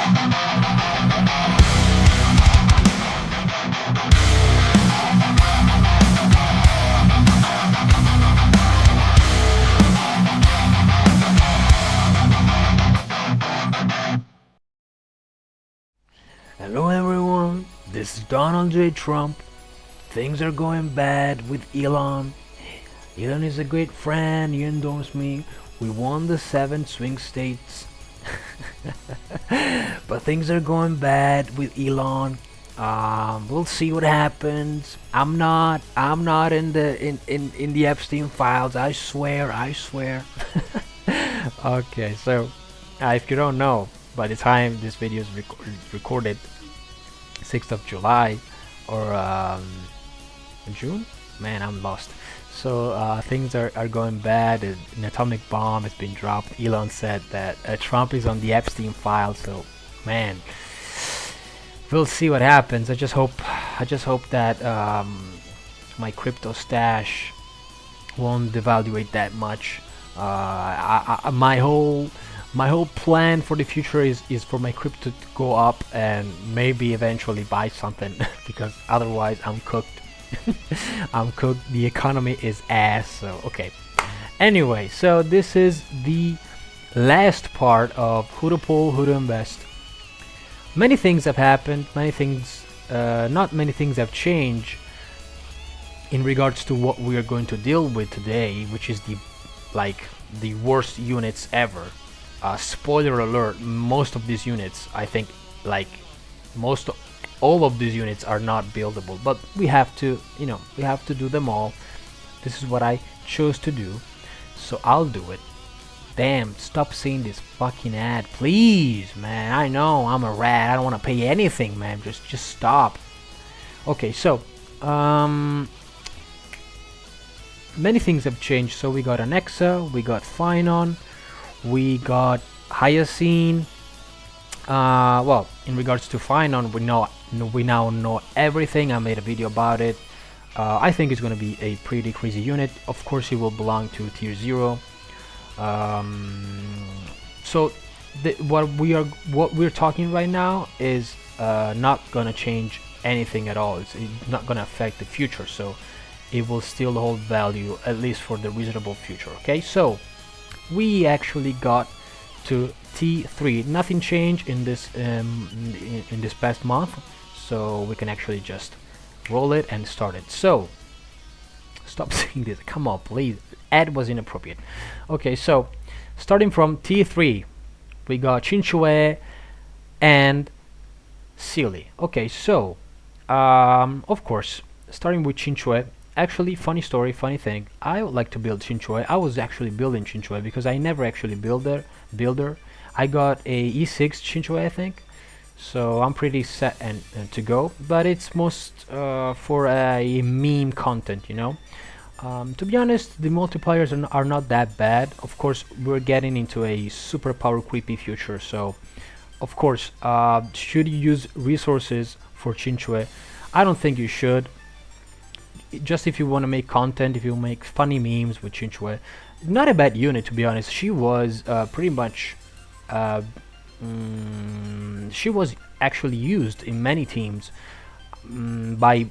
Hello everyone, this is Donald J. Trump. Things are going bad with Elon. Elon is a great friend, he endorsed me. We won the 7 swing states. But things are going bad with Elon. We'll see what happens. I'm not in the Epstein files. I swear. Okay, so if you don't know, by the time this video is recorded, 6th of July or June? Man, I'm lost. So things are going bad. An atomic bomb has been dropped. Elon said that Trump is on the Epstein file. So, man, we'll see what happens. I just hope that my crypto stash won't devaluate that much. My whole plan for the future is for my crypto to go up and maybe eventually buy something because otherwise I'm cooked. I'm cooked. The economy is ass. So okay. Anyway, so this is the last part of who to pull, who to invest. Many things have happened. Not many things have changed in regards to what we are going to deal with today, which is the worst units ever. Spoiler alert, most of these units, I think, all of these units are not buildable, but we have to do them all. This is what I chose to do, so I'll do it. Damn, stop seeing this fucking ad, please, man. I know I'm a rat, I don't want to pay anything, man. Just stop. Okay, so many things have changed. So we got Anexa, we got Phynon, we got Hyacinth. Well, in regards to Phynon, we now know everything. I made a video about it. I think it's going to be a pretty crazy unit. Of course, it will belong to tier 0. So what we're talking right now is not gonna change anything at all. It's not gonna affect the future, so it will still hold value, at least for the reasonable future. Okay, so we actually got to T3. Nothing changed in this in this past month, so we can actually just roll it and start it. So stop saying this, come on please, ad was inappropriate. Okay, so starting from T3 we got Chinchue and Seele. Okay, so of course, starting with Chinchue, actually, funny story, funny thing, I would like to build Chinchue. I was actually building Chinchue because I never actually build her. I got a E6 Chinchue, I think, so I'm pretty set and to go, but it's most for a meme content, you know. To be honest, the multipliers are not that bad. Of course, we're getting into a super power creepy future, so of course, should you use resources for Chinchue? I don't think you should. Just if you want to make content, if you make funny memes with Chinchue, not a bad unit, to be honest. She was pretty much she was actually used in many teams by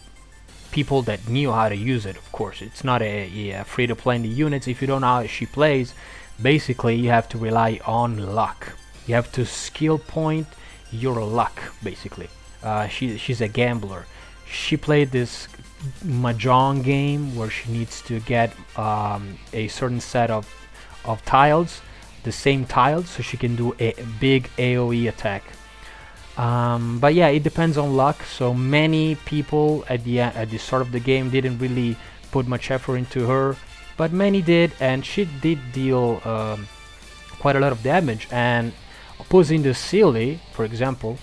people that knew how to use it. Of course, it's not a free to play in the units. If you don't know how she plays, basically you have to rely on luck. You have to skill point your luck, basically. She's a gambler. She played this mahjong game where she needs to get a certain set of tiles, the same tiles, so she can do a big AoE attack. But yeah, it depends on luck. So many people at the start of the game didn't really put much effort into her, but many did, and she did deal quite a lot of damage. And opposing the Seele, for example,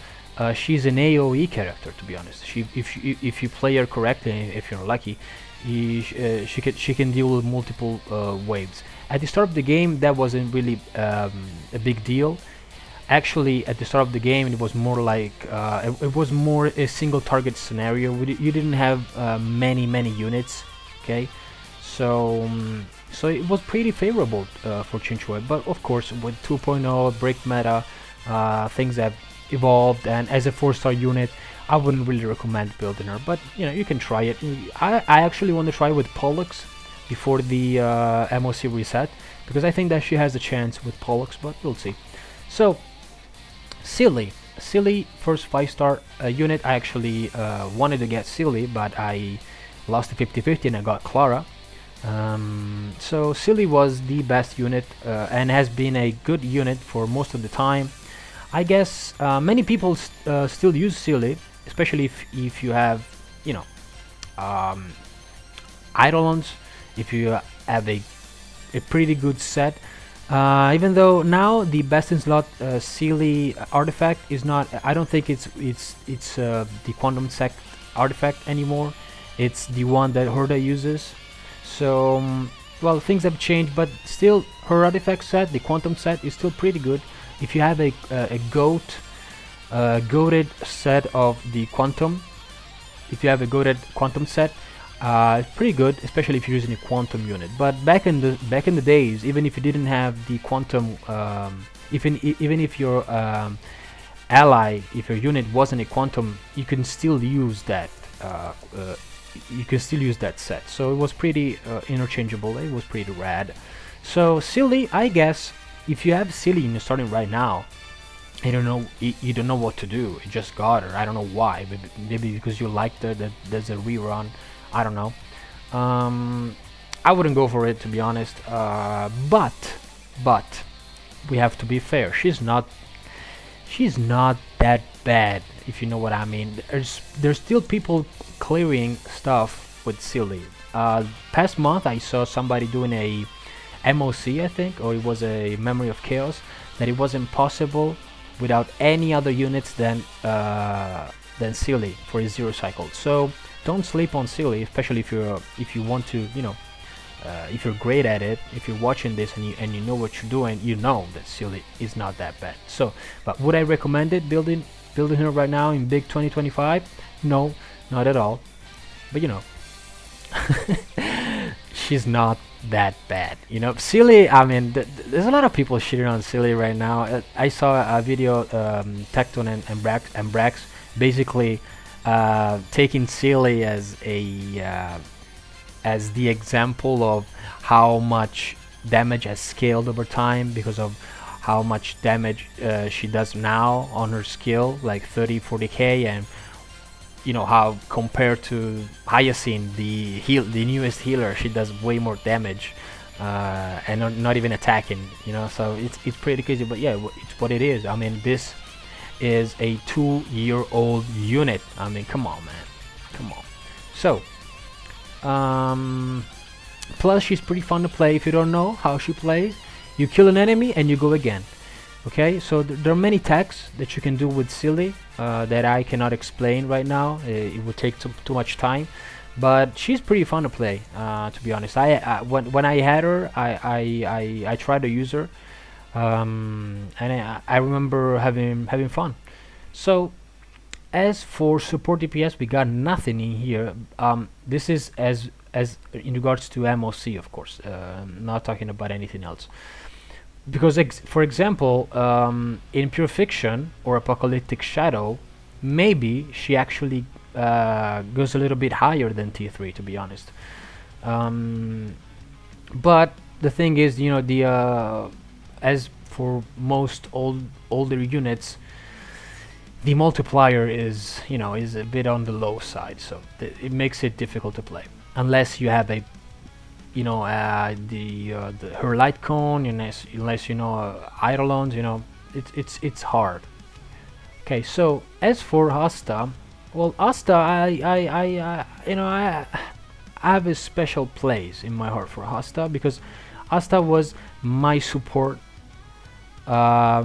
she's an AoE character, to be honest. If you play her correctly, if you're lucky, she can deal with multiple waves. At the start of the game, that wasn't really a big deal. Actually, at the start of the game, it was more like it was more a single target scenario. You didn't have many units. Okay, so it was pretty favorable for Chinchue. But of course, with 2.0 break meta, things have evolved, and as a 4-star unit, I wouldn't really recommend building her, but you know, you can try it. I actually want to try with Pollux before the MOC reset, because I think that she has a chance with Pollux, but we'll see. So Seele, first 5-star unit. I actually wanted to get Seele, but I lost the 50-50 and I got Clara. So Seele was the best unit and has been a good unit for most of the time. I guess many people still use Seele, especially if you have, you know, Eidolons, if you have a pretty good set. Even though now the best in slot Seele artifact is not, I don't think it's the quantum sect artifact anymore. It's the one that Horda uses. So well, things have changed, but still her artifact set, the quantum set, is still pretty good. If you have a goated set of the quantum, if you have a goated quantum set, it's pretty good, especially if you're using a quantum unit. But back in the days, even if you didn't have the quantum, even if your ally, if your unit wasn't a quantum, you can still use that. You can still use that set. So it was pretty interchangeable. It was pretty rad. So Seele, I guess, if you have Seele and you're starting right now, I don't know, you don't know what to do. You just got her. I don't know why. Maybe because you liked her, that there's a rerun. I don't know. I wouldn't go for it, to be honest. But we have to be fair. She's not that bad, if you know what I mean. There's still people clearing stuff with Seele. Past month I saw somebody doing a MOC, I think, or it was a Memory of Chaos, that it was impossible without any other units than Seele for a 0 cycle. So don't sleep on Seele, especially if you want to, you know, if you're great at it. If you're watching this and you know what you're doing, you know that Seele is not that bad. So, but would I recommend it, building her right now in big 2025? No, not at all. But you know, she's not that bad, you know. Seele, I mean, there's a lot of people shitting on Seele right now. I saw a video, Tecton and Brax basically taking Seele as the example of how much damage has scaled over time because of how much damage she does now on her skill, like 30-40k, and you know how compared to Hyacinth, the newest healer, she does way more damage and not even attacking, you know. So it's pretty crazy, but yeah, it's what it is. I mean, this is a 2-year-old unit. I mean, come on, man, come on. So plus she's pretty fun to play. If you don't know how she plays, you kill an enemy and you go again. Okay, so there are many techs that you can do with Seele that I cannot explain right now. It would take too much time, but she's pretty fun to play. To be honest, when I had her, I tried to use her, and I remember having fun. So as for support DPS, we got nothing in here. This is as in regards to MOC, of course. Not talking about anything else. Because for example, in Pure Fiction or Apocalyptic Shadow, maybe she actually goes a little bit higher than T3, to be honest. But the thing is, you know, as for most older units, the multiplier is, you know, is a bit on the low side, so it makes it difficult to play unless you have a, you know, her light cone, unless you know Eidolons, you know, it's hard. Okay, so as for Asta, well, Asta, I you know, I have a special place in my heart for Asta because Asta was my support for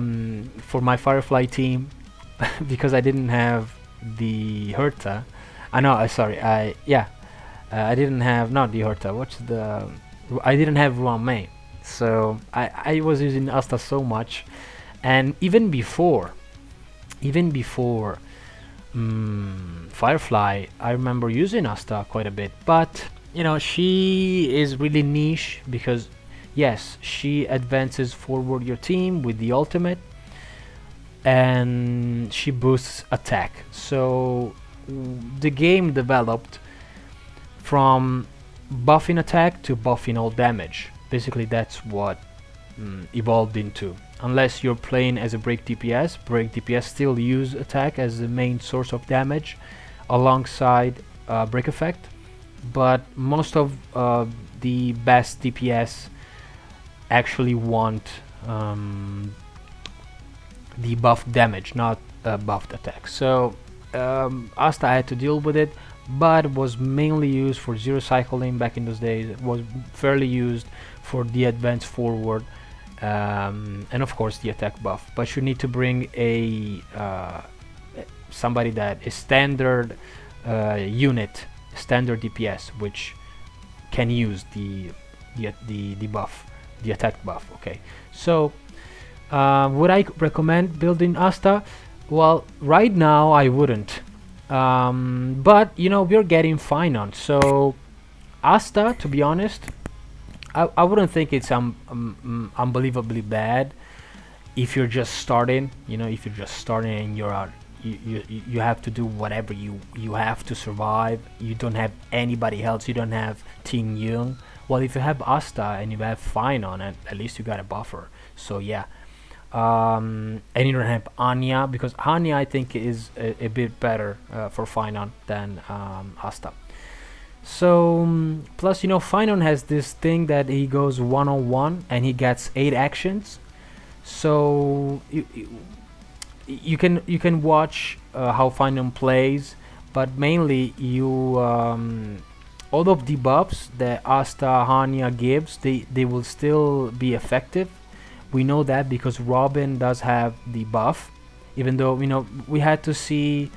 my Firefly team because I didn't have the Herta. I know, sorry, I didn't have, not the Horta, I didn't have Ruan Mei, so I was using Asta so much, and even before Firefly, I remember using Asta quite a bit, but you know, she is really niche because yes, she advances forward your team with the ultimate, and she boosts attack. So the game developed from buffing attack to buffing all damage. Basically, that's what evolved into. Unless you're playing as a break DPS still use attack as the main source of damage alongside break effect, but most of the best DPS actually want the buffed damage, not buffed attack. So Asta had to deal with it, but was mainly used for zero cycling back in those days. It was fairly used for the advance forward, and of course the attack buff. But you need to bring a somebody that is standard unit, standard DPS, which can use the buff, the attack buff. Okay, so would I recommend building Asta? Well, right now I wouldn't, but you know, we're getting Finon, so Asta, to be honest, I wouldn't think it's unbelievably bad if you're just starting. You know, if you're just starting and you're out, you have to do whatever you have to survive. You don't have anybody else. You don't have Ting Yung. Well, if you have Asta and you have Finon, at least you got a buffer. So yeah. And you don't have Hanya, because Hanya I think is a bit better for Finon than Asta. So plus, you know, Finon has this thing that he goes 1-on-1 and he gets 8 actions. So you can watch how Finon plays, but mainly you all of the buffs that Asta Hanya gives, they will still be effective. We know that because Robin does have the buff, even though, you know, we had to see,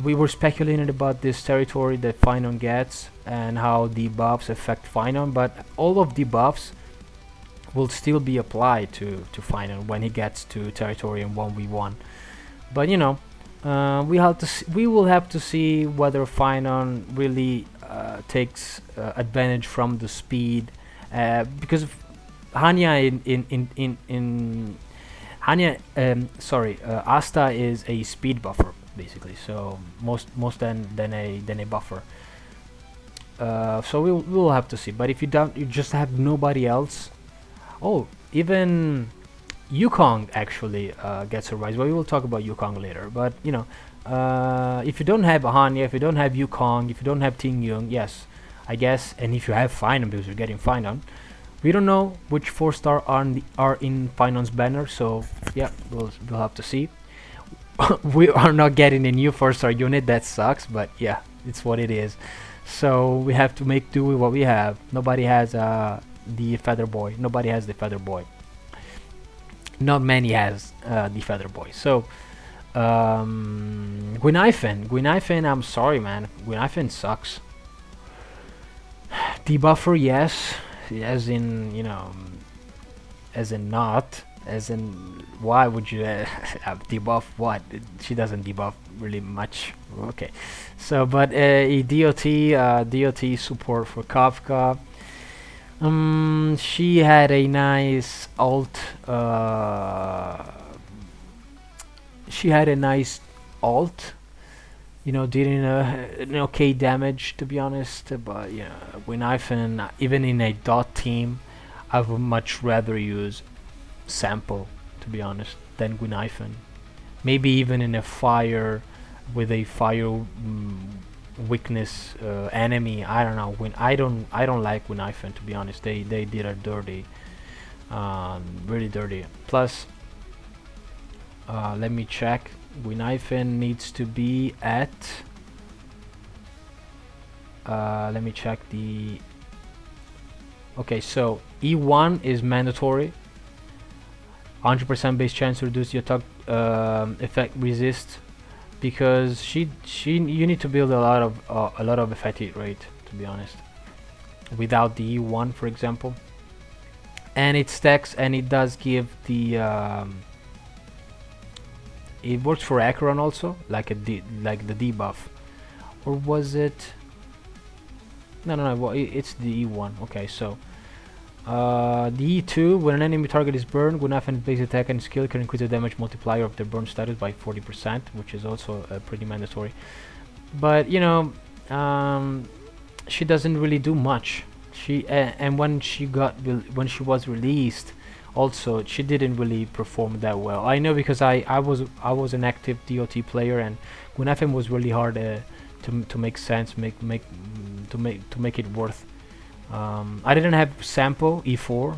we were speculating about this territory that Finon gets and how the buffs affect Finon, but all of the buffs will still be applied to Finon when he gets to territory in 1v1. But you know, we will have to see whether Finon really takes advantage from the speed, because Hanya Asta is a speed buffer basically, so most than a buffer. So we'll have to see. But if you just have nobody else. Oh, even Yukong actually gets a rise. Well, we will talk about Yukong later. But you know, if you don't have Hanya, if you don't have Yukong, if you don't have Ting Yung, yes, I guess, and if you have Finon, because you're getting Finon. We don't know which 4-star are in Finon's banner, so yeah, we'll have to see. We are not getting a new 4-star unit. That sucks, but yeah, it's what it is. So we have to make do with what we have. Nobody has the Feather Boy. Nobody has the Feather Boy. Not many has the Feather Boy. So Guinaifen, I'm sorry, man. Guinaifen sucks. Debuffer, yes. As in, you know, as in not, as in, why would you debuff what? She doesn't debuff really much. Okay, so but a DOT support for Kafka. She had a nice ult. She had a nice ult. You know, did an okay damage, to be honest, but you know, Guinaifen, even in a dot team, I would much rather use Sampo, to be honest, than Guinaifen. Maybe even in a fire, with a fire weakness enemy. I don't know. I don't like Guinaifen, to be honest. They did her dirty, really dirty. Plus, let me check. Guinaifen needs to be at let me check the okay, so E1 is mandatory, 100% base chance to reduce the attack effect resist, because you need to build a lot of effect hit rate, to be honest, without the E1, for example. And it stacks, and it does give the it works for Acheron also, like the debuff, or was it? No, well, it's the E1. Okay, so The E2, when an enemy target is burned, Guinafen's base attack and skill can increase the damage multiplier of their burn status by 40%, which is also pretty mandatory. But you know, she doesn't really do much. And when she was released, also she didn't really perform that well. I know because I was an active DOT player, and Guinafen was really hard to make sense, to make it worth. I didn't have Sampo E4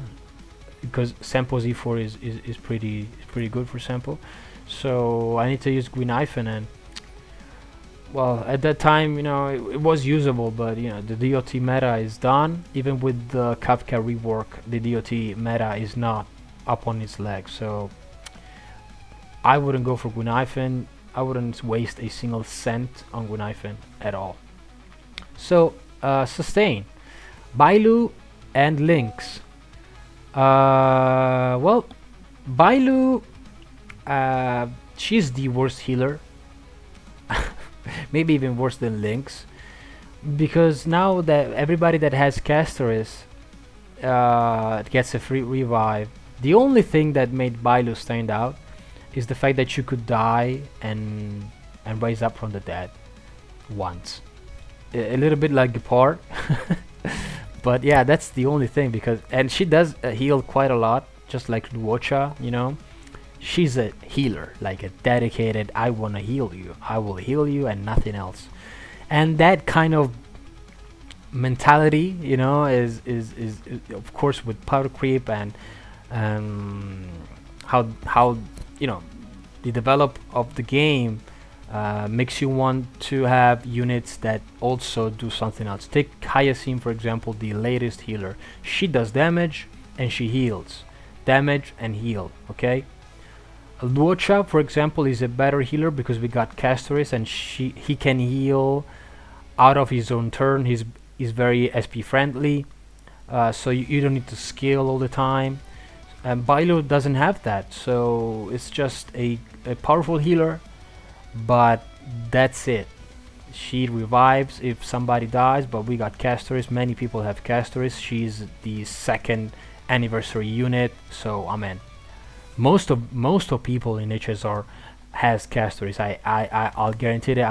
because Sampo's E4 is pretty good for Sampo, so I need to use Guinaifen, and well, at that time, you know, it was usable, but you know, the DOT meta is done. Even with the Kafka rework, the DOT meta is not up on its legs, so I wouldn't go for Guinaifen. I wouldn't waste a single cent on Guinaifen at all. So, sustain. Bailu and Linx. Well, Bailu, she's the worst healer. Maybe even worse than Linx, because now that everybody that has Castoris gets a free revive. The only thing that made Bailu stand out is the fact that you could die and rise up from the dead once. A little bit like Gepard. But yeah, that's the only thing, because and she does heal quite a lot, just like Luocha, you know. She's a healer, like a dedicated, I wanna heal you, I will heal you and nothing else. And that kind of mentality, you know, is of course with power creep and how you know the develop of the game makes you want to have units that also do something else. Take Hyacinth, for example, the latest healer. She does damage and she heals. Damage and heal, okay? Luocha, for example, is a better healer because we got Castoris, and he can heal out of his own turn. He's very SP friendly, so you don't need to skill all the time. And Bailu doesn't have that, so it's just a powerful healer, but that's it. She revives if somebody dies, but we got Castoris. Many people have Castoris. She's the second anniversary unit, so I'm in. Most of people in HSR has Castoris. I'll guarantee it.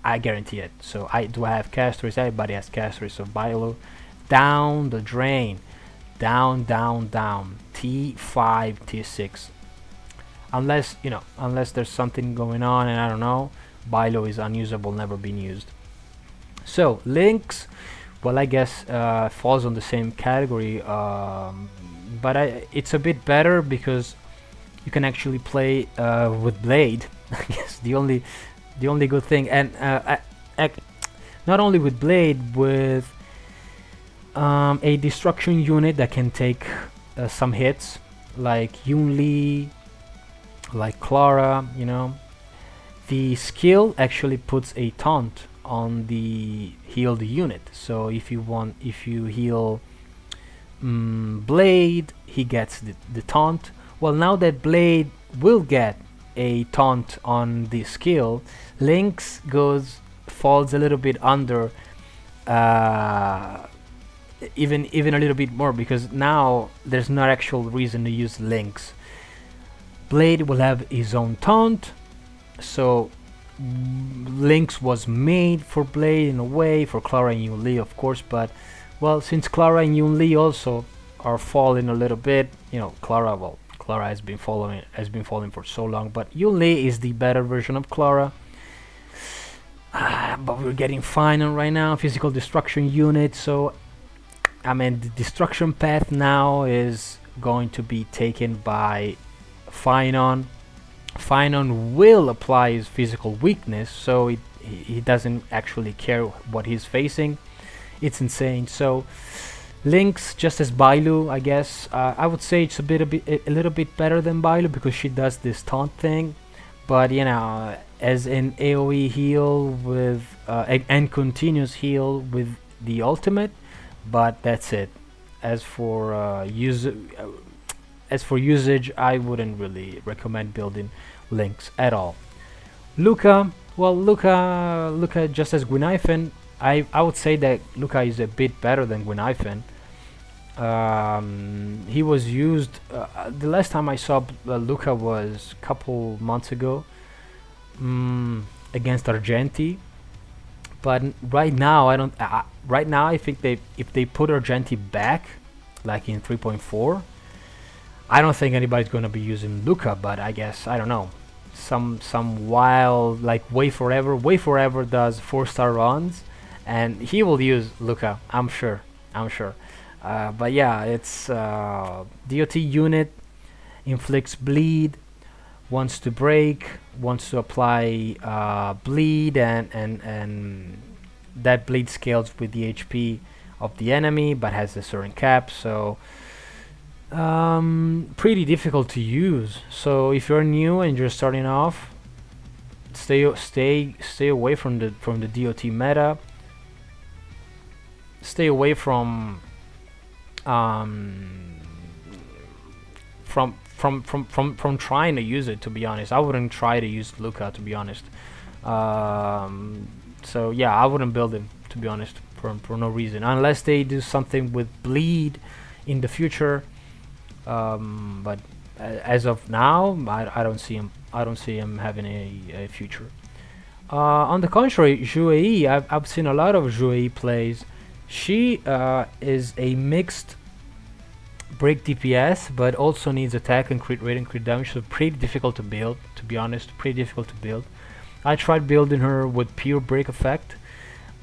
I guarantee it. So I have Castoris. Everybody has Castoris. So Bailu, down the drain, down. T5, T6. Unless you know, unless there's something going on, and I don't know. Bailu is unusable, never been used. So Linx, well, I guess falls on the same category. But it's a bit better because you can actually play with Blade. I guess the only good thing, and not only with Blade, with a destruction unit that can take some hits, like Yunli, like Clara. You know, the skill actually puts a taunt on the healed unit. So if you heal Blade, he gets the taunt. Well, now that Blade will get a taunt on the skill, Linx falls a little bit under, even a little bit more, because now there's no actual reason to use Linx. Blade will have his own taunt, so Linx was made for Blade in a way, for Clara and Yunli, of course, but well, since Clara and Yunli also are falling a little bit, you know, Clara has been falling for so long, but Yunli is the better version of Clara. But we're getting final right now, physical destruction unit, so I mean the destruction path now is going to be taken by Finon. Finon will apply his physical weakness, so he doesn't actually care what he's facing. It's insane. So Linx, just as Bailu, I guess. I would say it's a little bit better than Bailu because she does this taunt thing. But you know, as an AOE heal with and continuous heal with the ultimate. But that's it. As for usage, I wouldn't really recommend building Linx at all. Luca, well, Luca just as Guinaifen. I would say that Luca is a bit better than Guinaifen. He was used. The last time I saw Luca was a couple months ago, against Argenti. But right now, I don't. Right now, I think if they put Argenti back, like in 3.4, I don't think anybody's gonna be using Luca. But I guess I don't know. Some wild like Wait Forever. Wait Forever does 4-star runs, and he will use Luca. I'm sure. I'm sure. But yeah, it's DOT unit inflicts bleed, wants to break, wants to apply bleed, and that bleed scales with the HP of the enemy, but has a certain cap. So pretty difficult to use. So if you're new and you're starting off, stay away from the DOT meta. Stay away from trying to use it. To be honest, I wouldn't try to use Luca. To be honest, so yeah, I wouldn't build him. To be honest, for no reason, unless they do something with bleed in the future. But as of now, I don't see him. I don't see him having a future. On the contrary, JUEI, I've seen a lot of JUEI plays. She is a mixed break DPS, but also needs attack and crit rate and crit damage, so pretty difficult to build, to be honest, pretty difficult to build. I tried building her with pure break effect,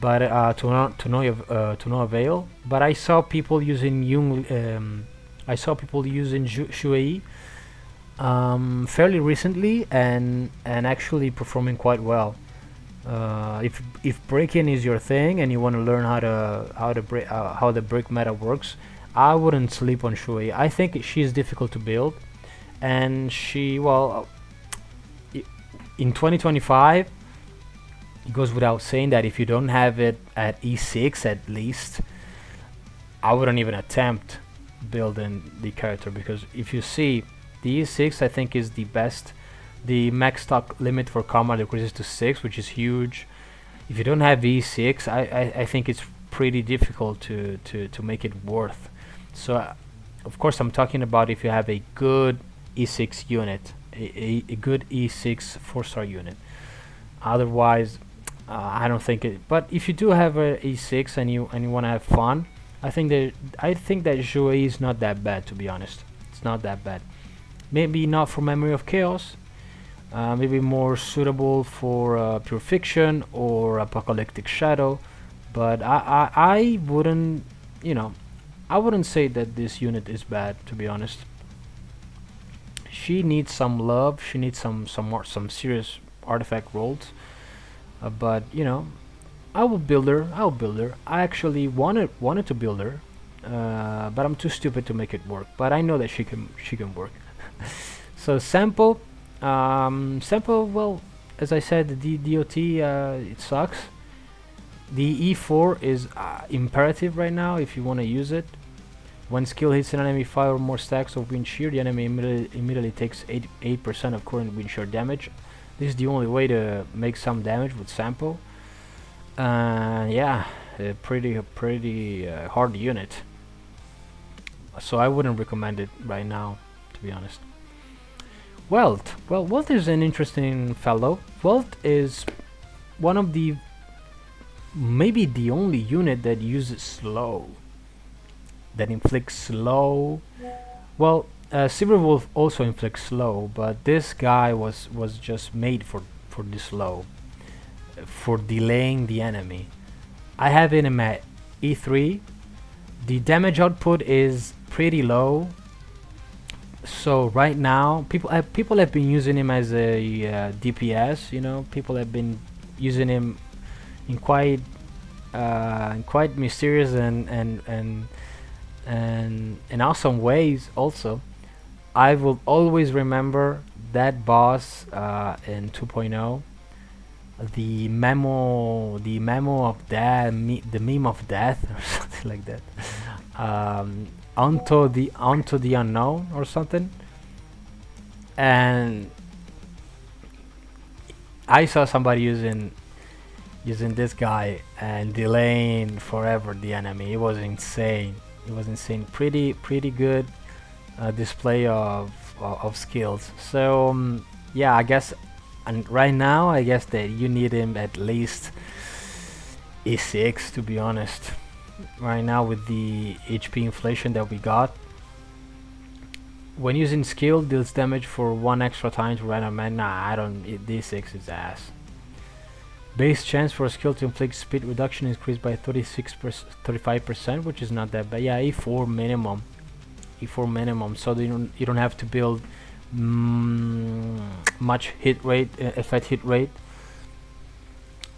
but to no avail. But I saw people using JUEI fairly recently, and actually performing quite well. If break-in is your thing and you want to learn how the break meta works, I wouldn't sleep on JUEI. I think she's difficult to build, and she, well, in 2025, it goes without saying that if you don't have it at E6 at least, I wouldn't even attempt building the character, because if you see the E6, I think is the best. The max stock limit for combat decreases to 6, which is huge. If you don't have E6, I think it's pretty difficult to make it worth. So of course I'm talking about if you have a good E6 unit, a good E6 4-star unit. Otherwise, I don't think it. But if you do have a E6 and you want to have fun, I think that JUEI is not that bad, to be honest. It's not that bad. Maybe not for Memory of Chaos. Maybe more suitable for Pure Fiction or Apocalyptic Shadow, but I wouldn't, I wouldn't say that this unit is bad, to be honest. She needs some love. She needs some serious artifact rolls, but I will build her. I actually wanted to build her, but I'm too stupid to make it work. But I know that she can work. So Sampo. Sample, well, as I said, the DOT, it sucks. The E4 is imperative right now if you want to use it. When skill hits an enemy 5 or more stacks of wind shear, the enemy immediately takes 8% of current wind shear damage. This is the only way to make some damage with Sampo. Yeah, a pretty hard unit. So I wouldn't recommend it right now, to be honest. Welt. Well, Welt is an interesting fellow. Welt is one of the, maybe the only unit that uses slow, that inflicts slow. Well, Silverwolf also inflicts slow, but this guy was just made for the slow, for delaying the enemy. I have him at E3. The damage output is pretty low. So right now, people have been using him as a DPS. People have been using him in quite mysterious and awesome ways. Also, I will always remember that boss in 2.0, the memo of death, the meme of death, or something like that. Onto the unknown or something, and I saw somebody using this guy and delaying forever the enemy. It was insane. It was insane. Pretty good display of skills. So yeah, I guess, and right now I guess that you need him at least E6 to be honest. Right now with the HP inflation that we got, when using skill deals damage for 1 extra times random man. Nah, I don't. D6 is ass. Base chance for a skill to inflict speed reduction increased by 35%, which is not that bad. Yeah, E4 minimum. E4 minimum, so you don't have to build much hit rate, effect hit rate.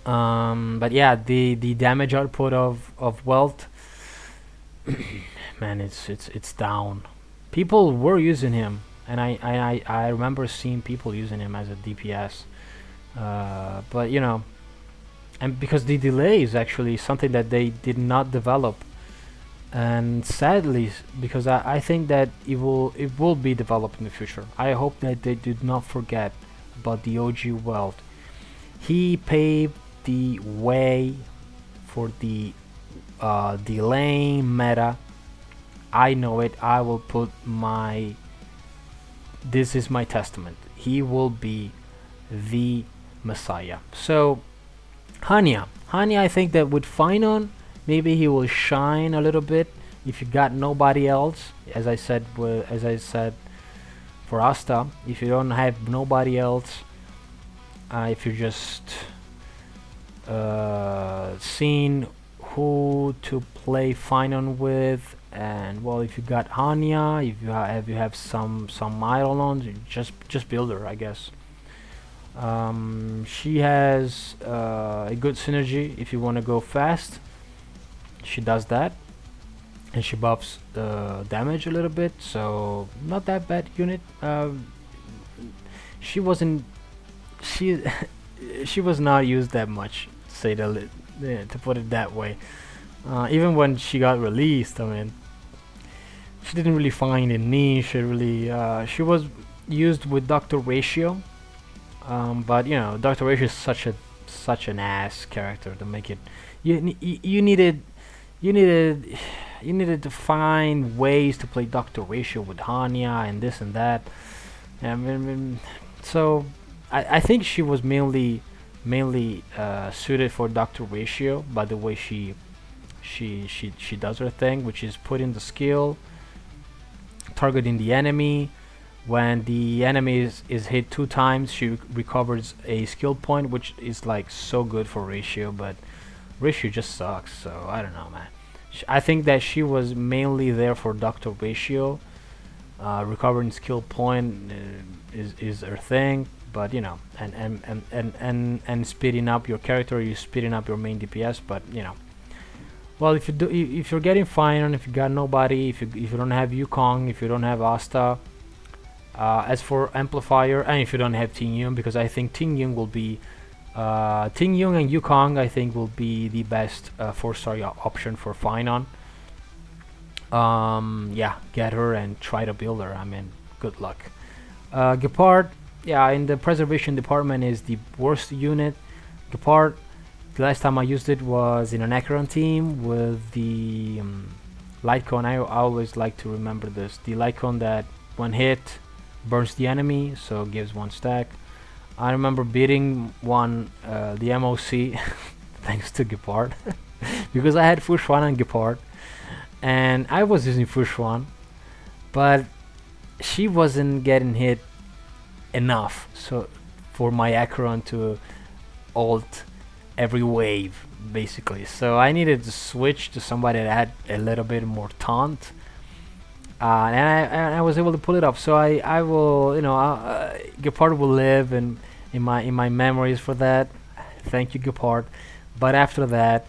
But yeah, the damage output of wealth, man, it's down. People were using him, and I remember seeing people using him as a DPS. But you know, and because the delay is actually something that they did not develop, and sadly, because I think that it will be developed in the future. I hope that they did not forget about the OG world. He paved the way for the delaying meta. I know it. I will put my. This is my testament. He will be the Messiah. So, Hanya, I think that with Finon, maybe he will shine a little bit. If you got nobody else, as I said for Asta, if you don't have nobody else, if you're just seeing who to play Finon with, and well, if you got Hanya, if you have some Eidolons, just build her, I guess. She has a good synergy if you want to go fast. She does that, and she buffs the damage a little bit, so not that bad unit. She wasn't she was not used that much, to put it that way. Even when she got released, I mean, she didn't really find a niche. She was used with Dr. Ratio, but you know, Dr. Ratio is such an ass character to make it. You needed to find ways to play Dr. Ratio with Hanya and this and that. So I think she was mainly suited for Dr. Ratio by the way she does her thing, which is putting the skill, targeting the enemy. When the enemy is hit 2 times, she recovers a skill point, which is like so good for Ratio, but Ratio just sucks, so I don't know, man. I think that she was mainly there for Dr. Ratio. Recovering skill point is her thing, but you know, and speeding up your character, you're speeding up your main DPS, but you know. Well, if you're getting Finon, if you got nobody, if you don't have Yukong, if you don't have Asta, as for Amplifier, and if you don't have Ting Yun, because I think Ting Yun will be Ting Yun and Yukong, I think will be the best 4-star option for Finon. Yeah, get her and try to build her. I mean, good luck. Gepard, yeah, in the preservation department is the worst unit. Gepard, the last time I used it was in an Acheron team with the light cone. I always like to remember this. The light cone that when hit burns the enemy, so gives 1 stack. I remember beating the MOC thanks to Gepard because I had Fushuan and Gepard, and I was using Fushuan, but she wasn't getting hit enough so for my Acheron to ult every wave basically, so I needed to switch to somebody that had a little bit more taunt, and I was able to pull it off. So I will, you know, Gepard will live in my memories for that. Thank you, Gepard. But after that,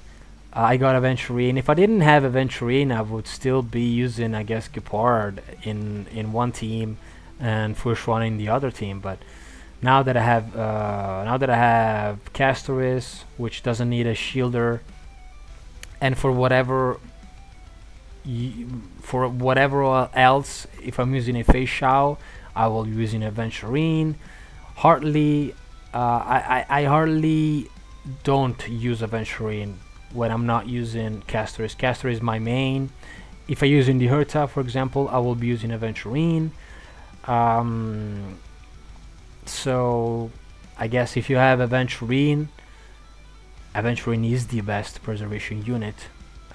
I got Aventurine. If I didn't have Aventurine, I would still be using, I guess, Gepard in one team and Fushuan in the other team. But now that I have Castoris, which doesn't need a shielder, and for whatever else, if I'm using a Fei Shao, I will use an Aventurine. Hardly, I hardly don't use Aventurine when I'm not using Castoris. Castoris is my main, if I use in the Herta, for example, I will be using Aventurine. So I guess if you have Aventurine, Aventurine is the best preservation unit.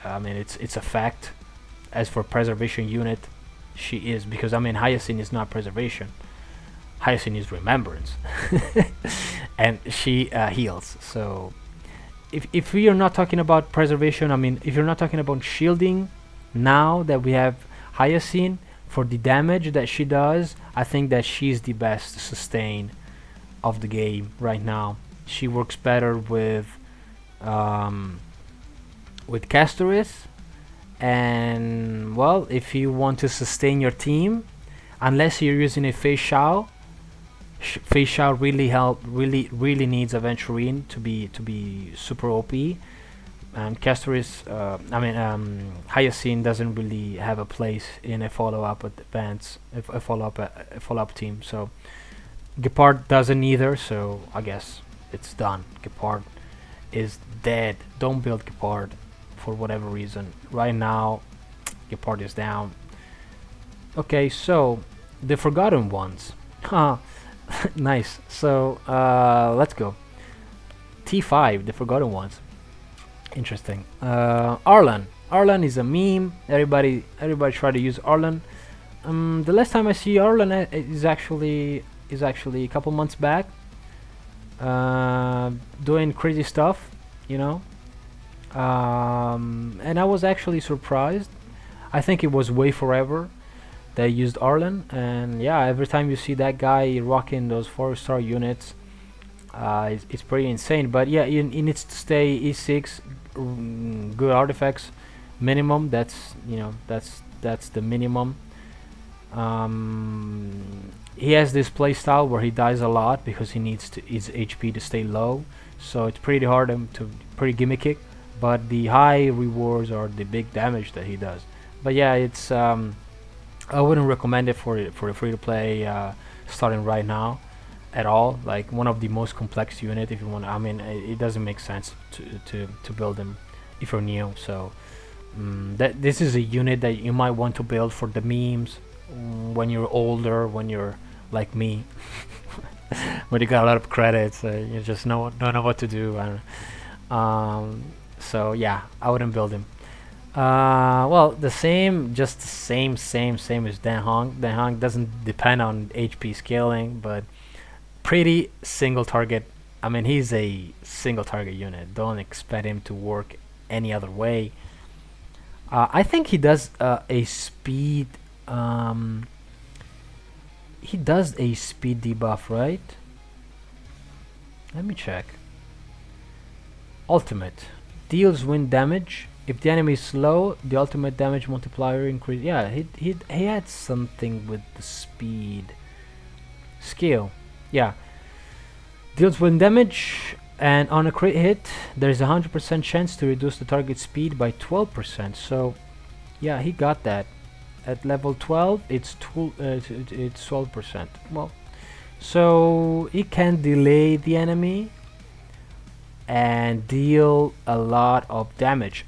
I mean, it's a fact. As for preservation unit, she is, because I mean Hyacinth is not preservation. Hyacinth is remembrance, and she heals. So if we are not talking about preservation, I mean, if you're not talking about shielding, now that we have Hyacinth, for the damage that she does, I think that she's the best sustain of the game right now. She works better with Castoris, and well, if you want to sustain your team, unless you're using a Fei Shao, Fei Shao really needs Aventurine to be super OP. And Castoris, Hyacinth doesn't really have a place in a follow-up advance, a follow-up team. So Gepard doesn't either. So I guess it's done. Gepard is dead. Don't build Gepard for whatever reason. Right now, Gepard is down. Okay, so the Forgotten Ones. Huh. Nice. So let's go. T5, the Forgotten Ones. Interesting. Arlan. Arlan is a meme. Everybody try to use Arlan. The last time I see Arlan is actually a couple months back. Doing crazy stuff, you know. And I was actually surprised. I think it was way forever that used Arlan, and yeah, every time you see that guy rocking those 4-star units, it's pretty insane. But yeah, he needs to stay E6, good artifacts minimum. That's, you know, that's the minimum. He has this playstyle where he dies a lot because he needs his HP to stay low, so it's pretty hard pretty gimmicky, but the high rewards are the big damage that he does. But yeah, it's I wouldn't recommend it for a free-to-play starting right now at all. Like, one of the most complex unit, if you want. I mean, it doesn't make sense to build them if you're new. So this is a unit that you might want to build for the memes when you're older, when you're like me, when you got a lot of credits, you just don't know what to do. So yeah, I wouldn't build him. Well, just the same as Dan Hong. Dan Hong doesn't depend on HP scaling, but pretty single target. I mean, he's a single target unit. Don't expect him to work any other way. I think he does a speed. He does a speed debuff, right? Let me check. Ultimate deals wind damage. If the enemy is slow, the ultimate damage multiplier increase. Yeah, he had something with the speed skill. Yeah, deals wind damage, and on a crit hit, there's a 100% chance to reduce the target speed by 12%. So, yeah, he got that. At level 12, it's 12%. Well, so it can delay the enemy and deal a lot of damage,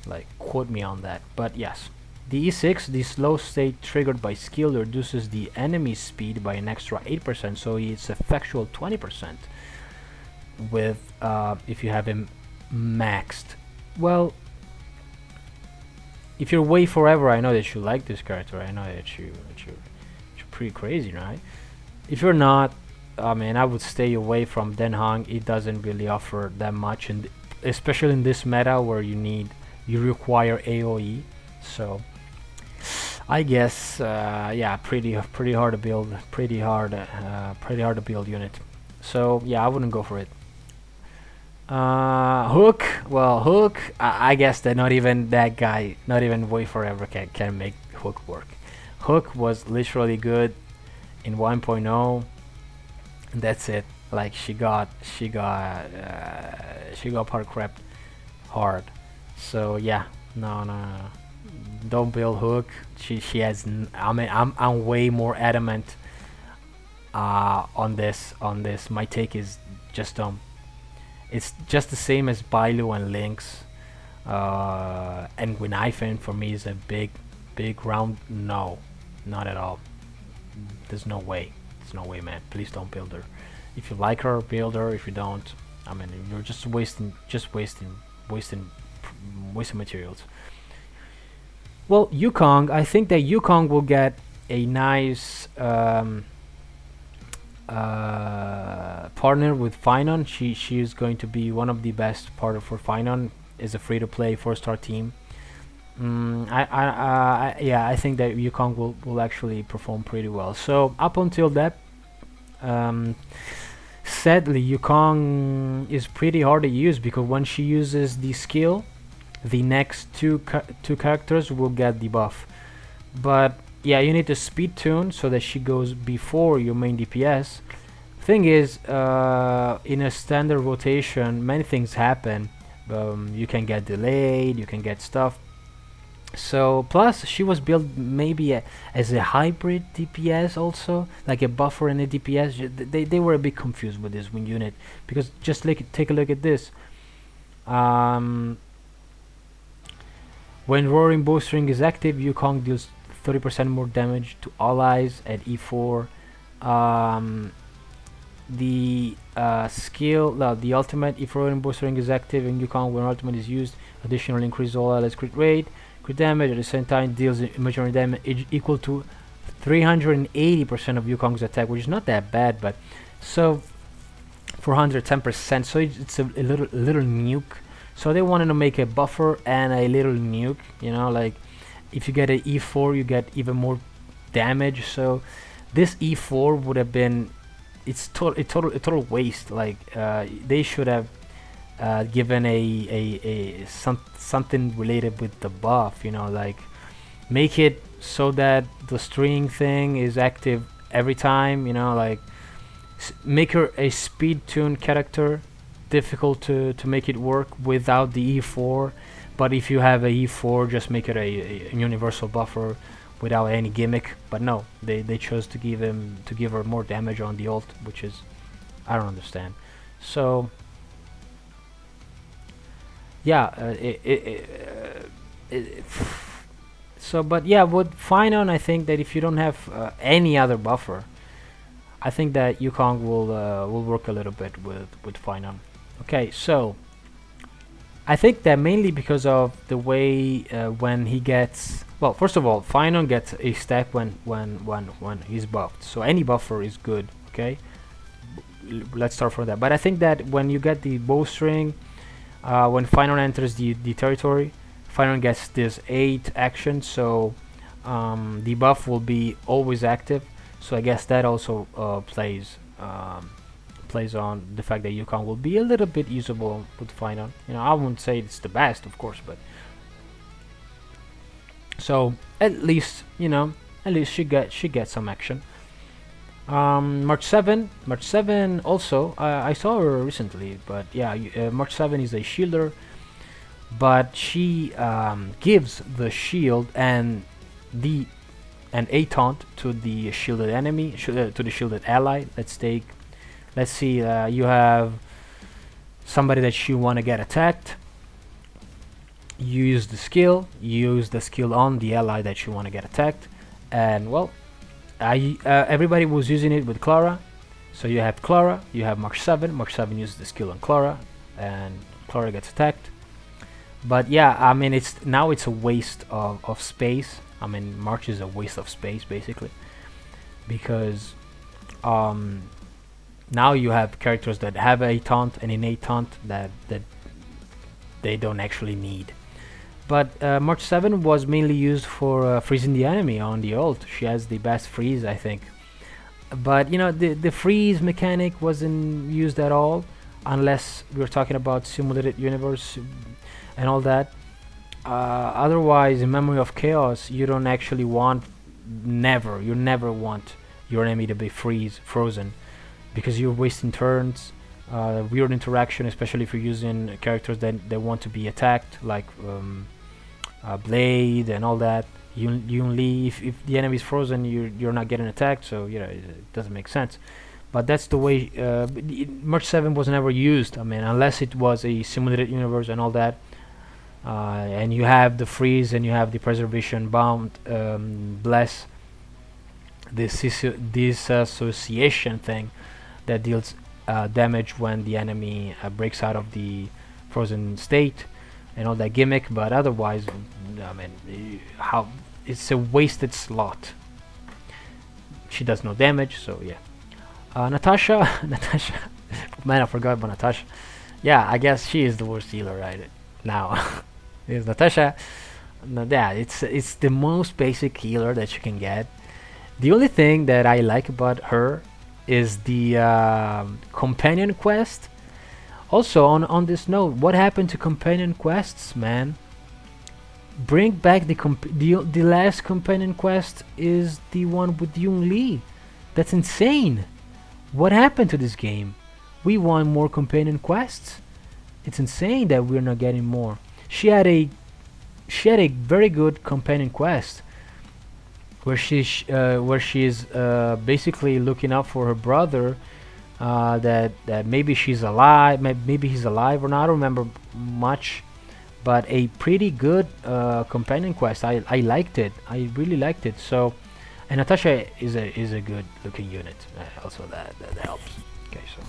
like, quote me on that. But yes, the E6, the slow state triggered by skill, reduces the enemy's speed by an extra 8%, so it's effectual 20% with if you have him maxed. Well, if you're way forever, I know that you like this character. I know that you're pretty crazy, right? If you're not, I mean, I would stay away from Den Hong. It doesn't really offer that much, and especially in this meta where you require AOE. So I guess yeah, pretty hard to build, pretty hard to build unit. So yeah, I wouldn't go for it. Hook, well, Hook, I guess that not even that guy, not even way forever can make Hook work. Hook was literally good in 1.0. And that's it. Like, she got part crept hard. So yeah, no, don't build Hook. She has I mean, I'm way more adamant on this. My take is just it's just the same as Bailu and Linx. And Guina for me is a big round no, not at all. There's no way. There's no way, man. Please don't build her. If you like her, build her. If you don't, I mean, you're just wasting materials. Well, Yukong, I think that Yukong will get a nice partner with Finon. She is going to be one of the best partner for Finon. Is a free-to-play 4-star team. Yeah, I think that Yukong will actually perform pretty well. So up until that, sadly, Yukong is pretty hard to use because when she uses the skill, the next two characters will get the buff. But yeah, you need to speed tune so that she goes before your main DPS. Thing is, in a standard rotation, many things happen. You can get delayed, you can get stuff. So plus she was built maybe as a hybrid DPS also, like a buffer and a DPS. They were a bit confused with this wing unit because just take a look at this. When roaring bowstring is active, Yukong deals 30% more damage to allies at E4. The skill, the ultimate, if roaring bowstring is active and Yukong when ultimate is used, additional increase all allies crit rate. Crit damage at the same time deals imaginary damage equal to 380% of Yukong's attack, which is not that bad, but so 410%. So it's a little nuke. So they wanted to make a buffer and a little nuke. You know, like if you get an E4, you get even more damage. So this E4 would have been a total waste. Like they should have given something related with the buff, you know, like make it so that the string thing is active every time, you know, like make her a speed tune character, difficult to make it work without the E4. But if you have a E4, just make it a universal buffer without any gimmick. But no, they chose to give her more damage on the ult, which is, I don't understand. So yeah, so but yeah, with Finon, I think that if you don't have any other buffer, I think that Yukong will work a little bit with Finon. Okay, so I think that mainly because of the way when he gets, well, first of all, Finon gets a stack when he's buffed. So any buffer is good. Okay, let's start from that. But I think that when you get the bowstring, when Finon enters the territory, Finon gets this 8 action, so the buff will be always active. So I guess that also plays on the fact that Yukong will be a little bit usable with Finon. You know, I wouldn't say it's the best, of course, but so at least, you know, at least she gets some action. March 7 also, I saw her recently, but yeah, March 7 is a shielder, but she gives the shield and a taunt to the shielded enemy, to the shielded ally. Let's see, you have somebody that you want to get attacked. You use the skill on the ally that you want to get attacked, and well, everybody was using it with Clara. So you have Clara, you have March 7 uses the skill on Clara, and Clara gets attacked. But yeah, I mean, it's a waste of space. I mean, March is a waste of space basically, because now you have characters that have a taunt, an innate taunt that they don't actually need. But March 7 was mainly used for freezing the enemy on the ult. She has the best freeze, I think. But you know, the freeze mechanic wasn't used at all, unless we're talking about simulated universe and all that. Otherwise, in Memory of Chaos, you don't actually want, you never want your enemy to be frozen, because you're wasting turns. Weird interaction, especially if you're using characters that want to be attacked, like Blade and all that. You only, if the enemy is frozen, you're not getting attacked, so you know it doesn't make sense. But that's the way March 7 was never used. I mean, unless it was a simulated universe and all that. and you have the freeze and you have the preservation bound, bless, this disassociation thing that deals damage when the enemy breaks out of the frozen state and all that gimmick. But otherwise, I mean, how it's a wasted slot. She does no damage, so yeah. Natasha, Natasha, man, I forgot about Natasha. Yeah, I guess she is the worst healer right now. Is Natasha? No, yeah, it's the most basic healer that you can get. The only thing that I like about her is the companion quest. Also, on this note, what happened to companion quests, man? Bring back the last companion quest is the one with Young Lee. That's insane. What happened to this game? We want more companion quests. It's insane that we're not getting more. She had a very good companion quest where she's basically looking out for her brother, that maybe she's alive, maybe he's alive or not. I don't remember much, but a pretty good companion quest. I liked it. I really liked it. So, and Natasha is a good looking unit. Also that helps. Okay, so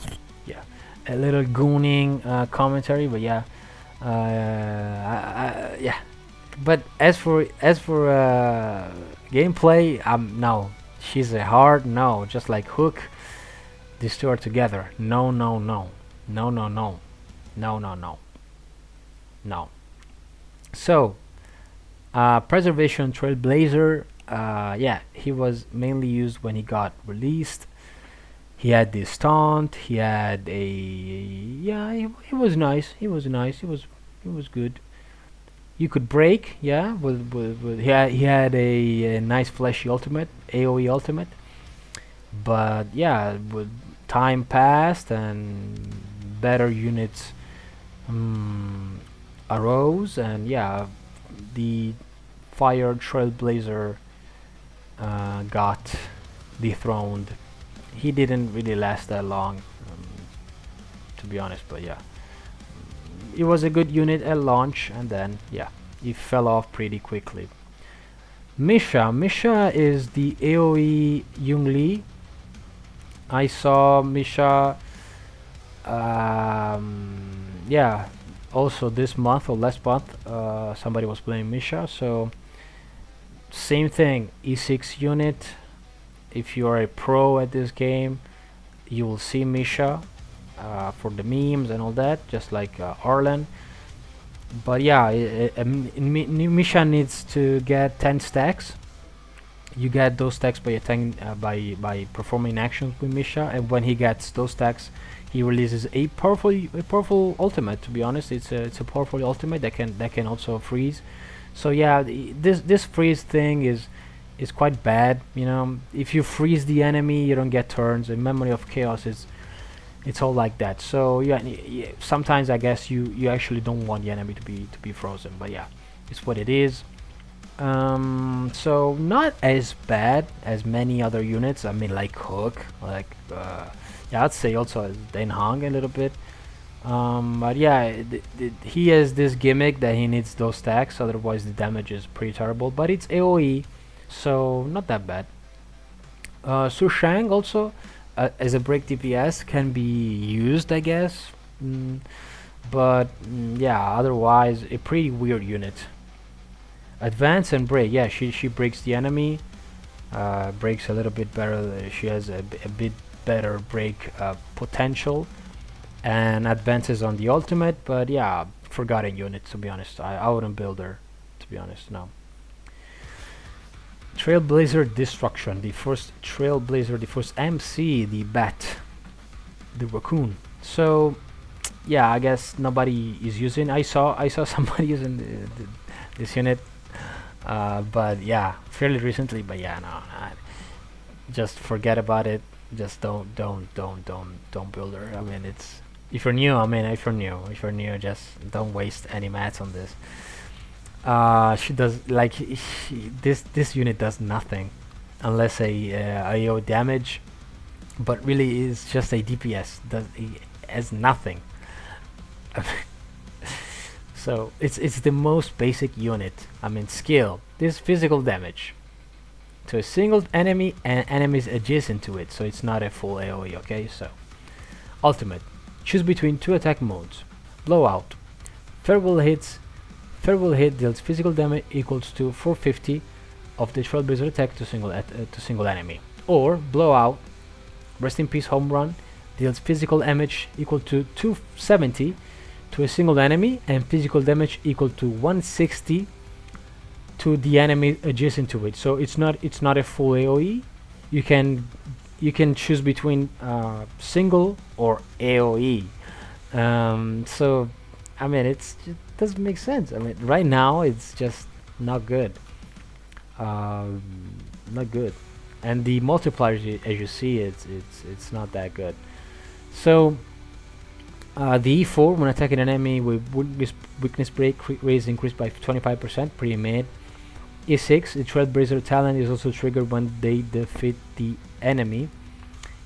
yeah, a little gooning commentary, but yeah, yeah. But as for gameplay, no, she's a hard no. Just like Hook, these two are together. No, no, no, no, no, no, no, no, no, no. So, Preservation Trailblazer, yeah, he was mainly used when he got released. He had this taunt. He had a yeah. He was nice. He was nice. He was good. You could break, yeah. He had a nice fleshy ultimate, AOE ultimate. But yeah, with time passed and better units arose, and yeah, the Fire Trailblazer got dethroned. He didn't really last that long, to be honest, but yeah, it was a good unit at launch, and then yeah, he fell off pretty quickly. Misha is the AOE Young Lee. I saw Misha, yeah, also this month or last month, somebody was playing Misha, so same thing, E6 unit. If you are a pro at this game, you will see Misha for the memes and all that, just like Arlan. But yeah, Misha needs to get 10 stacks. You get those stacks by by performing actions with Misha, and when he gets those stacks, he releases a powerful ultimate. To be honest, it's a powerful ultimate that can also freeze. So yeah, this freeze thing is quite bad. You know, if you freeze the enemy, you don't get turns. In Memory of Chaos, it's all like that. So yeah, sometimes I guess you actually don't want the enemy to be frozen. But yeah, it's what it is. So not as bad as many other units. I mean, like Hook, like yeah, I'd say also Den Hong a little bit. But yeah, he has this gimmick that he needs those stacks, otherwise the damage is pretty terrible. But it's AOE, so not that bad. SHANG also, as a break DPS, can be used, I guess. But yeah, otherwise a pretty weird unit. Advance and break, yeah, she breaks the enemy, breaks a little bit better. She has a bit better break potential, and advances on the ultimate. But yeah, forgotten unit, to be honest. I wouldn't build her, to be honest. No. Trailblazer Destruction, the first Trailblazer, the first MC, the bat, the raccoon. So yeah, I guess nobody is using. I saw somebody using this unit, but yeah, fairly recently. But yeah, no, just forget about it. Just don't build her. I mean, it's if you're new. I mean, if you're new, just don't waste any mats on this. She does like this unit does nothing unless a AO damage, but really is just a DPS. Has nothing. So it's the most basic unit. I mean, skill. This physical damage to a single enemy and enemies adjacent to it. So it's not a full AOE. Okay. So ultimate. Choose between two attack modes. Blowout. Farewell hits. Farewell hit deals physical damage equals to 450 of the Trailblazer attack to single enemy. Or Blowout. Rest in peace home run deals physical damage equal to 270 to a single enemy and physical damage equal to 160 to the enemy adjacent to it. So it's not a full AOE. You can choose between single or AOE. So I mean it doesn't make sense. I mean right now it's just not good. Not good. And the multipliers, as you see, it's not that good. So the E4 when attacking an enemy with weakness break raise increased by 25%, pretty mid. E6, the Trailblazer talent is also triggered when they defeat the enemy.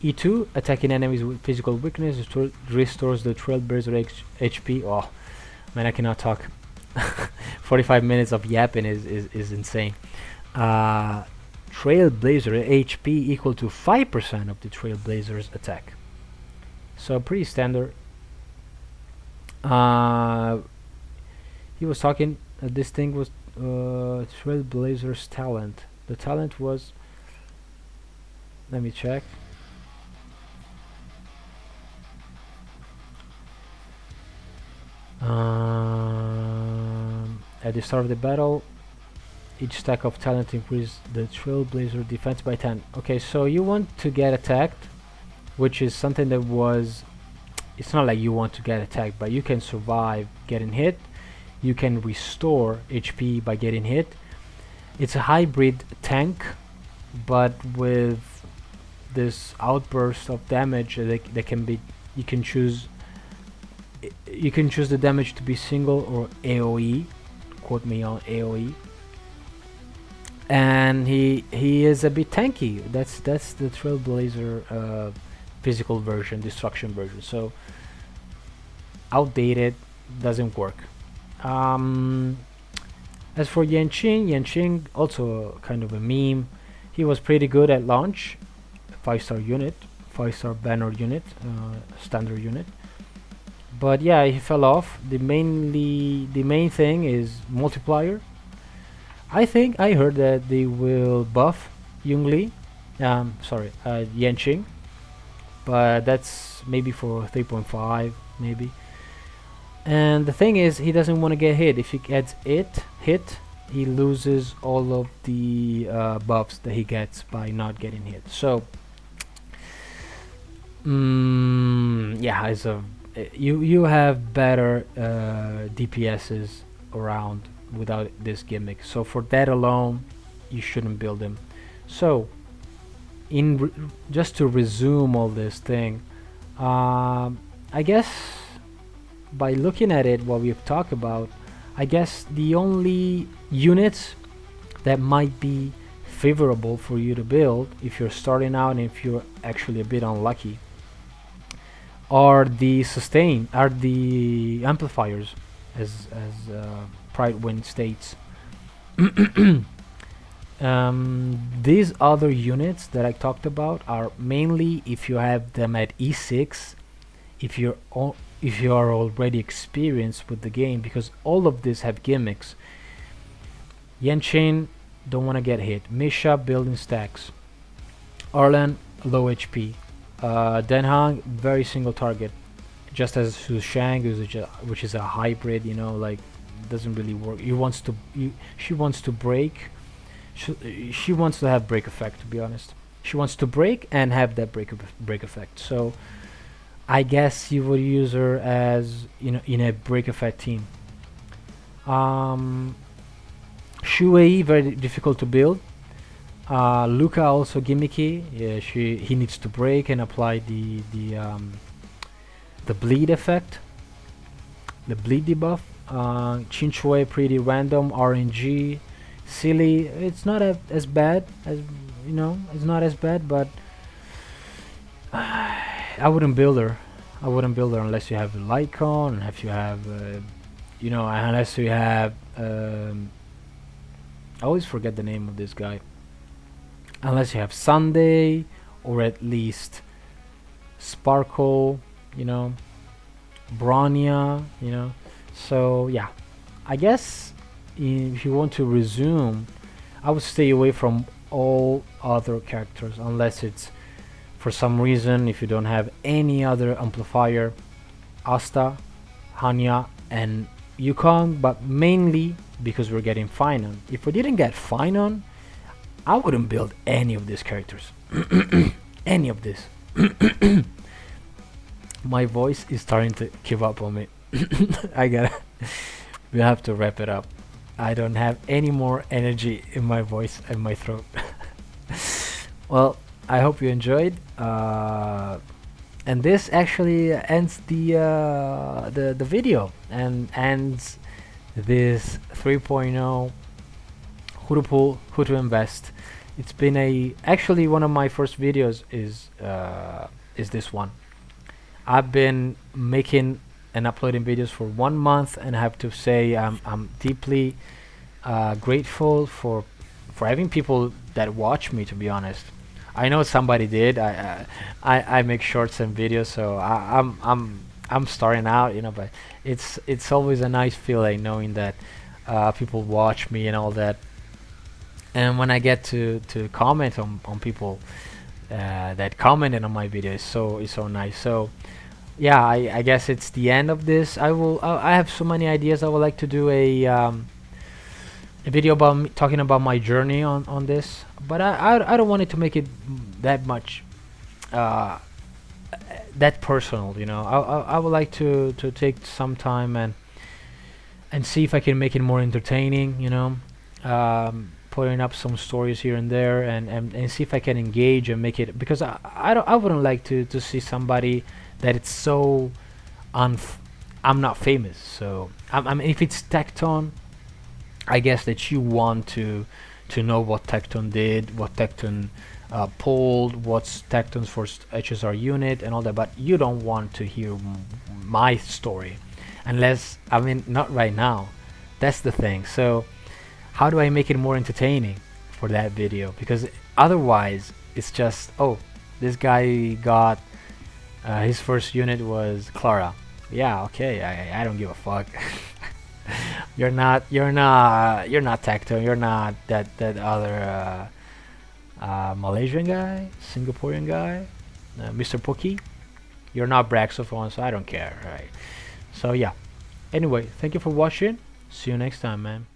E2, attacking enemies with physical weakness restores the Trailblazer HP. Oh man, I cannot talk. 45 minutes of yapping is insane. Trailblazer HP equal to 5% of the Trailblazer's attack. So pretty standard. He was talking. This thing was Trailblazer's talent. The talent was. Let me check. At the start of the battle, each stack of talent increases the Trailblazer defense by 10. Okay, so you want to get attacked, which is something that was. It's not like you want to get attacked, but you can survive getting hit. You can restore HP by getting hit. It's a hybrid tank, but with this outburst of damage that can be. You can choose the damage to be single or AOE. Quote me on AOE. And he is a bit tanky. That's the Trailblazer physical version, destruction version. So outdated, doesn't work. As for Yanqing also kind of a meme. He was pretty good at launch, 5-star unit, 5-star banner unit, standard unit. But yeah, he fell off. The main thing is multiplier. I think I heard that they will buff Yanqing, but that's maybe for 3.5 maybe. And the thing is, he doesn't want to get hit. If he gets hit, he loses all of the buffs that he gets by not getting hit. So yeah, it's a you have better DPSs around without this gimmick. So for that alone, you shouldn't build him. So just to resume all this thing, I guess by looking at it, what we've talked about, I guess the only units that might be favorable for you to build if you're starting out and if you're actually a bit unlucky are the amplifiers, as Pride Wind states. These other units that I talked about are mainly if you have them at E6, if you are already experienced with the game, because all of these have gimmicks. Yanqing, don't want to get hit. Misha, building stacks. Arlan, low HP. Denhang, very single target, just as SHANG, which is a hybrid, like doesn't really work. She wants to break. She wants to have break effect, to be honest. She wants to break and have that break effect. So I guess you would use her as in a break effect team. JUEI, very difficult to build. Luca also gimmicky. Yeah, he needs to break and apply the bleed effect, the bleed debuff. Chinchue, pretty random RNG. Seele, it's not as bad as it's not as bad, but I wouldn't build her. I wouldn't build her unless you have a Lycon, and if you have you know, unless you have I always forget the name of this guy. Unless you have Sunday or at least Sparkle, you know, Bronya, you know. So yeah, I guess if you want to resume, I would stay away from all other characters unless it's for some reason, if you don't have any other amplifier. Asta, Hanya, and Yukong, but mainly because we're getting Finon. If we didn't get Finon, I wouldn't build any of these characters. Any of this. My voice is starting to give up on me. I gotta. We have to wrap it up. I don't have any more energy in my voice and my throat. Well, I hope you enjoyed. And this actually ends the video and ends this 3.0 who to invest. It's been actually one of my first videos is this one. I've been making and uploading videos for 1 month, and I have to say I'm deeply grateful for having people that watch me, to be honest. I know somebody did. I make shorts and videos, so I'm starting out, you know. But it's always a nice feeling knowing that people watch me and all that. And when I get to comment on people that commented on my videos, it's so nice. So yeah, I guess it's the end of this. I have so many ideas. I would like to do a video about me talking about my journey on this, but I don't want it to make it that much that personal, you know. I would like to take some time and see if I can make it more entertaining, you know, putting up some stories here and there, and see if I can engage and make it, because I wouldn't like to see somebody that it's so I'm not famous. So I mean, if it's Tecton, I guess that you want to know what Tecton did, what Tecton pulled, what's Tecton's first HSR unit and all that, but you don't want to hear my story, unless, I mean, not right now. That's the thing. So how do I make it more entertaining for that video? Because otherwise it's just, oh, this guy got his first unit was Clara. Yeah, okay, I don't give a fuck. You're not Tecton. You're not that other Malaysian guy, Singaporean guy, Mr. Pookie. You're not Braxophone, so I don't care, right? So yeah. Anyway, thank you for watching. See you next time, man.